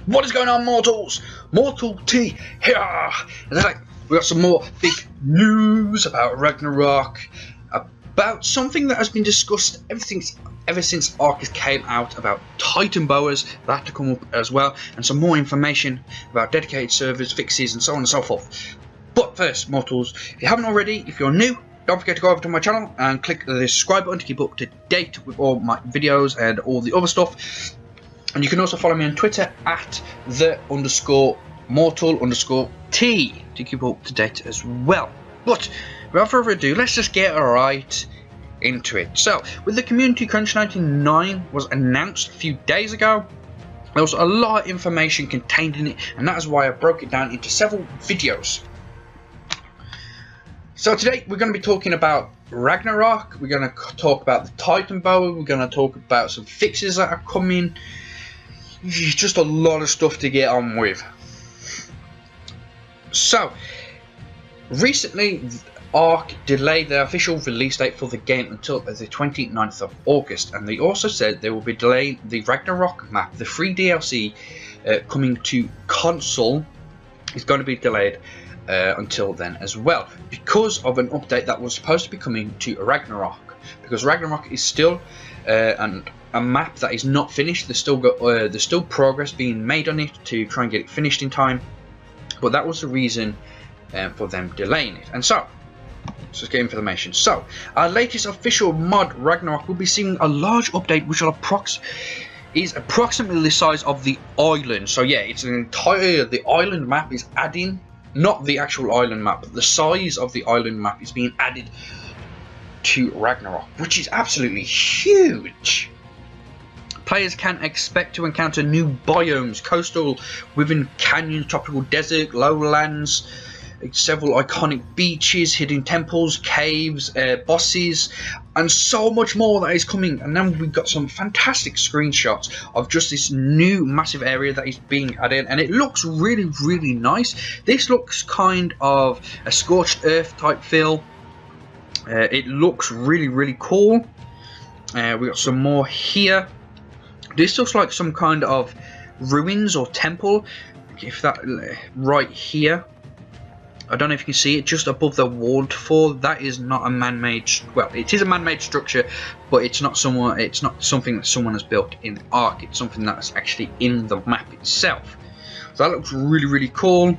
What is going on, mortals? Mortal T here. Today we got some more big news about Ragnarok, about something that has been discussed ever since Ark came out, about Titanboas that to come up as well, and some more information about dedicated servers, fixes, and so on and so forth. But first, mortals, if you haven't already, if you're new, don't forget to go over to my channel and click the subscribe button to keep up to date with all my videos and all the other stuff. And you can also follow me on Twitter at @the_mortal_t to keep up to date as well. But without further ado, let's just get right into it. So, with the Community Crunch 99 was announced a few days ago, there was a lot of information contained in it, and that is why I broke it down into several videos. So today we're going to be talking about Ragnarok, we're going to talk about the Titanboa, we're going to talk about some fixes that are coming. Just a lot of stuff to get on with. So, recently Ark delayed their official release date for the game until the 29th of August, and they also said they will be delaying the Ragnarok map. The free DLC coming to console is going to be delayed until then as well, because of an update that was supposed to be coming to Ragnarok. Because Ragnarok is still a map that is not finished. There's still progress being made on it to try and get it finished in time, but that was the reason for them delaying it. And so, let's just get information. So, our latest official mod Ragnarok will be seeing a large update which is approximately the size of the island. So yeah, it's an entire, the island map is adding, not the actual island map, but the size of the island map is being added to Ragnarok, which is absolutely huge. Players can expect to encounter new biomes, coastal, within canyons, tropical desert, lowlands, several iconic beaches, hidden temples, caves, bosses, and so much more that is coming. And then we've got some fantastic screenshots of just this new massive area that is being added, and it looks really, really nice. This looks kind of a scorched earth type feel. It looks really, really cool. We got some more here. This looks like some kind of ruins or temple. If that right here, I don't know if you can see it just above the waterfall. That is not a man-made. Well, it is a man-made structure, but it's not something that someone has built in Ark. It's something that's actually in the map itself. So that looks really, really cool.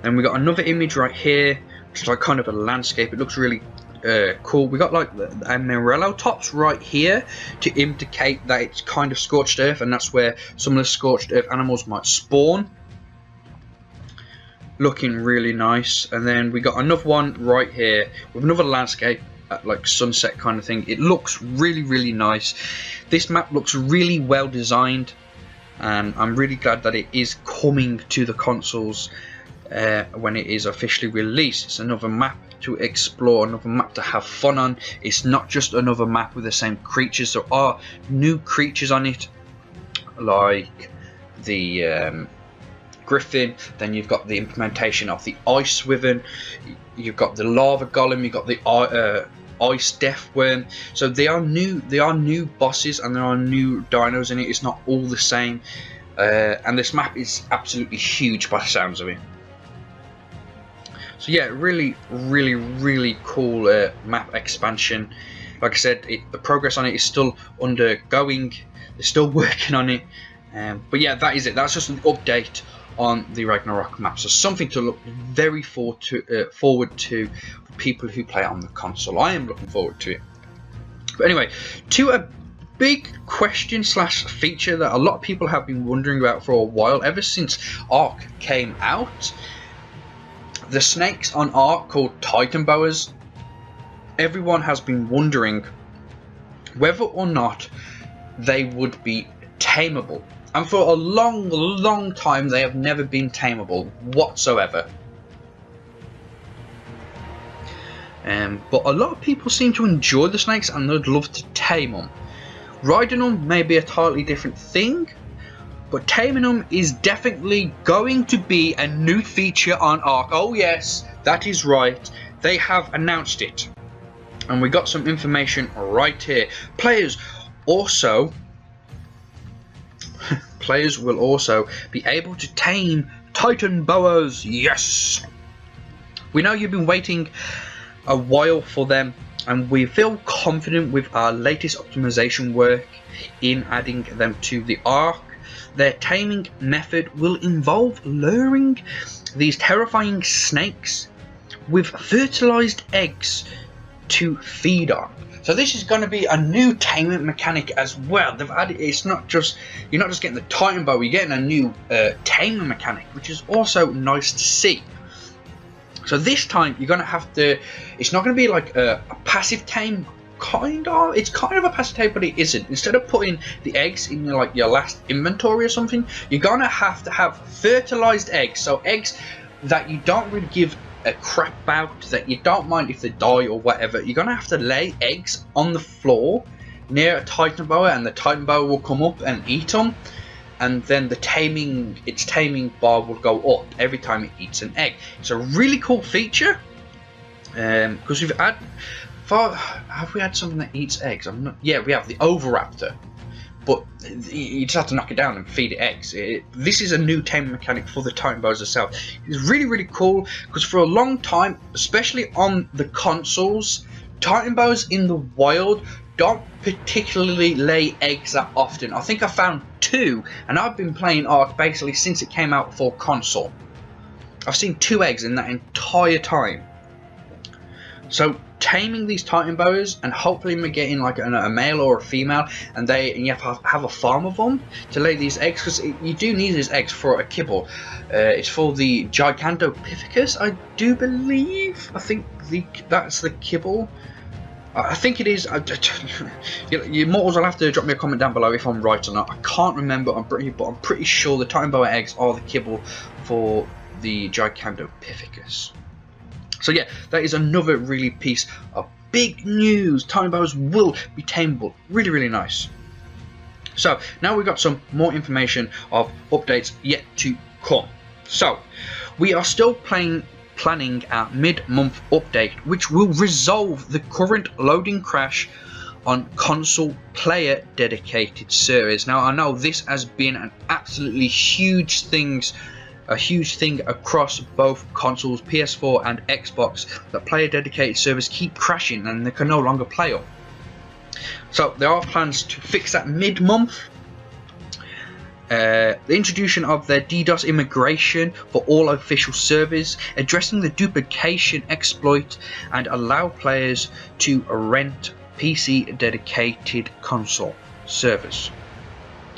Then we got another image right here, just like kind of a landscape. It looks really cool. We got like the Morello tops right here to indicate that it's kind of scorched earth, and that's where some of the scorched earth animals might spawn. Looking really nice. And then we got another one right here with another landscape, like sunset kind of thing. It looks really, really nice. This map looks really well designed, and I'm really glad that it is coming to the consoles when it is officially released. It's another map to explore, another map to have fun on. It's not just another map with the same creatures. There are new creatures on it, like the griffin. Then you've got the implementation of the ice wyvern, you've got the lava golem, you've got the ice death worm. So they are new bosses, and there are new dinos in it. It's not all the same, and this map is absolutely huge by the sounds of it. So yeah, really, really, really cool map expansion. Like I said, the progress on it is still undergoing. They're still working on it, but yeah, that is it. That's just an update on the Ragnarok map. So something to look very forward to for people who play on the console. I am looking forward to it. But anyway, to a big question slash feature that a lot of people have been wondering about for a while, ever since Ark came out. The snakes on Ark called Titanboas. Everyone has been wondering whether or not they would be tameable. And for a long, long time, they have never been tameable whatsoever. But a lot of people seem to enjoy the snakes, and they'd love to tame them. Riding them may be a totally different thing, but taming them is definitely going to be a new feature on Ark. Oh yes, that is right. They have announced it. And we got some information right here. Players also Players will also be able to tame Titanboas. Yes! We know you've been waiting a while for them, and we feel confident with our latest optimization work in adding them to the Ark. Their taming method will involve luring these terrifying snakes with fertilized eggs to feed on. So this is going to be a new taming mechanic as well. They've added, it's not just, you're not just getting the Titanboa, you're getting a new taming mechanic, which is also nice to see. So this time you're going to have to, it's not going to be like a passive tame, it's kind of a passive tame, but it isn't. Instead of putting the eggs in like your last inventory or something, you're going to have fertilized eggs. So eggs that you don't really give a crap about, that you don't mind if they die or whatever. You're going to have to lay eggs on the floor near a Titanboa, and the Titanboa will come up and eat them. And then its taming bar will go up every time it eats an egg. It's a really cool feature, because have we had something that eats eggs? Yeah, we have the Oviraptor, but you just have to knock it down and feed it eggs. This is a new taming mechanic for the Titanboas itself. It's really, really cool, because for a long time, especially on the consoles, Titanboas in the wild don't particularly lay eggs that often. I think I found 2, and I've been playing Ark basically since it came out for console. I've seen 2 eggs in that entire time. So taming these Titanboas, and hopefully we're getting like a male or a female, and you have to have a farm of them to lay these eggs, because you do need these eggs for a kibble. It's for the Gigantopithecus, I do believe. I think that's the kibble. I think it is. You mortals will have to drop me a comment down below if I'm right or not. I can't remember. I'm pretty sure the Titanboa eggs are the kibble for the Gigantopithecus. So yeah, that is another really piece of big news. Titanboas will be tameable. Really, really nice. So now we've got some more information of updates yet to come. So we are still planning our mid-month update, which will resolve the current loading crash on console player dedicated servers. Now I know this has been an absolutely huge thing across both consoles, PS4 and Xbox, that player dedicated servers keep crashing and they can no longer play up. So there are plans to fix that mid-month. The introduction of their DDoS immigration for all official servers, addressing the duplication exploit, and allow players to rent PC dedicated console servers.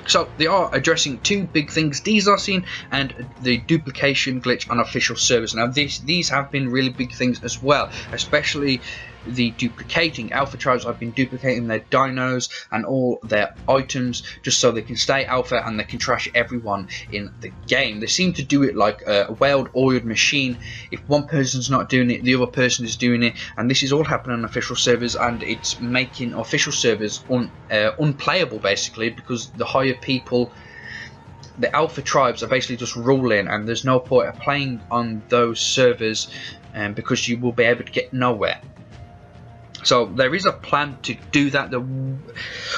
So they are addressing 2 big things: DDoSing and the duplication glitch on official servers. Now these have been really big things as well, especially the duplicating. Alpha tribes have been duplicating their dinos and all their items just so they can stay alpha and they can trash everyone in the game. They seem to do it like a well-oiled machine. If one person's not doing it, the other person is doing it, and this is all happening on official servers, and it's making official servers unplayable basically, because the higher people, the alpha tribes, are basically just ruling, and there's no point of playing on those servers because you will be able to get nowhere. So there is a plan to do that.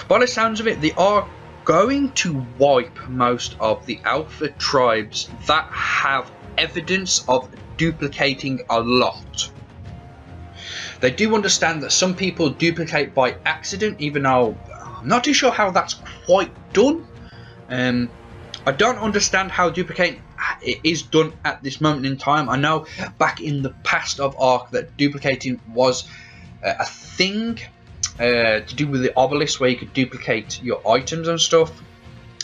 By the sounds of it, they are going to wipe most of the alpha tribes that have evidence of duplicating a lot. They do understand that some people duplicate by accident, even though I'm not too sure how that's quite done. I don't understand how duplicating is done at this moment in time. I know back in the past of Ark that duplicating was a thing to do with the obelisk, where you could duplicate your items and stuff.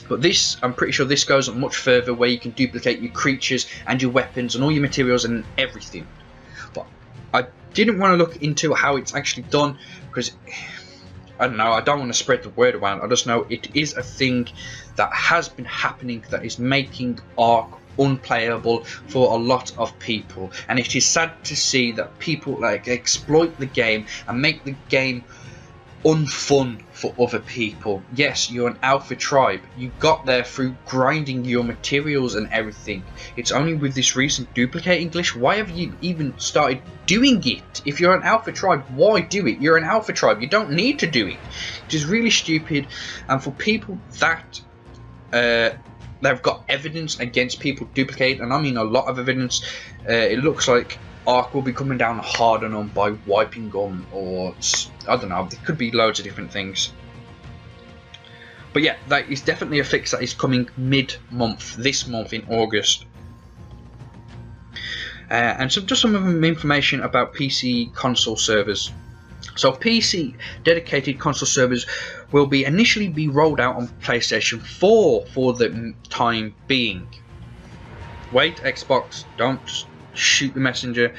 But this, I'm pretty sure this goes much further, where you can duplicate your creatures and your weapons and all your materials and everything. But I didn't want to look into how it's actually done, because I don't know, I don't want to spread the word around. I just know it is a thing that has been happening that is making Ark unplayable for a lot of people, and it is sad to see that people like exploit the game and make the game unfun for other people. Yes, you're an alpha tribe, you got there through grinding your materials and everything. It's only with this recent duplicating glitch. Why have you even started doing it? If you're an alpha tribe, why do it? You're an alpha tribe, you don't need to do it. It is really stupid, and for people that they've got evidence against people duplicating, and I mean a lot of evidence. It looks like Ark will be coming down hard on them by wiping them, or I don't know, there could be loads of different things. But yeah, that is definitely a fix that is coming mid-month, this month in August. And so just some information about PC console servers. So PC dedicated console servers will initially be rolled out on PlayStation 4 for the time being. Wait, Xbox, don't shoot the messenger.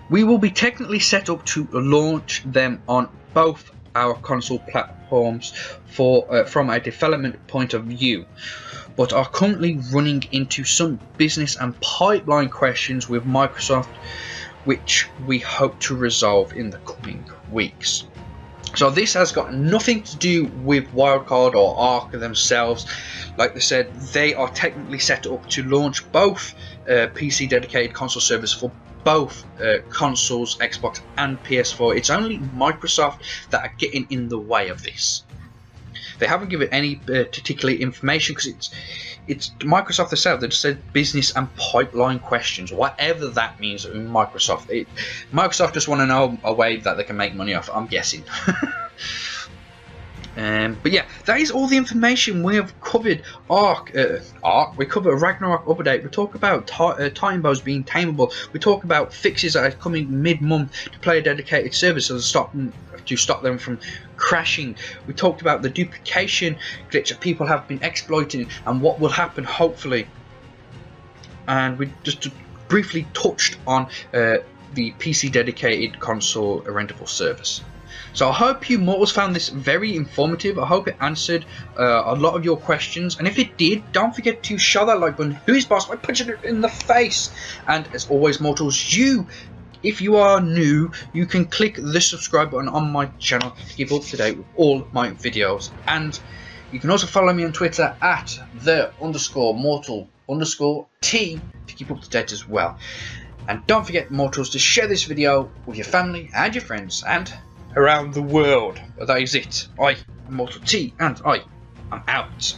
We will be technically set up to launch them on both our console platforms from a development point of view, but are currently running into some business and pipeline questions with Microsoft, which we hope to resolve in the coming weeks. So this has got nothing to do with Wildcard or Ark themselves. Like they said, they are technically set up to launch both PC dedicated console servers for both consoles, Xbox and PS4. It's only Microsoft that are getting in the way of this. They haven't given any particular information because it's Microsoft themselves. They just said business and pipeline questions, whatever that means in Microsoft. Microsoft just want to know a way that they can make money off, I'm guessing. But yeah, that is all the information we have covered. We cover a Ragnarok update. We talk about Titanboas being tameable. We talk about fixes that are coming mid-month to play a dedicated service to stop them from crashing. We talked about the duplication glitch that people have been exploiting and what will happen hopefully. And we just briefly touched on the PC dedicated console rentable service. So I hope you mortals found this very informative. I hope it answered a lot of your questions, and if it did, don't forget to show that like button. Who is boss by punching it in the face. And as always, mortals, if you are new, you can click the subscribe button on my channel to keep up to date with all my videos. And you can also follow me on Twitter at _mortal_t to keep up to date as well. And don't forget, mortals, to share this video with your family and your friends and around the world. But that is it. I am Mortal T, and I am out.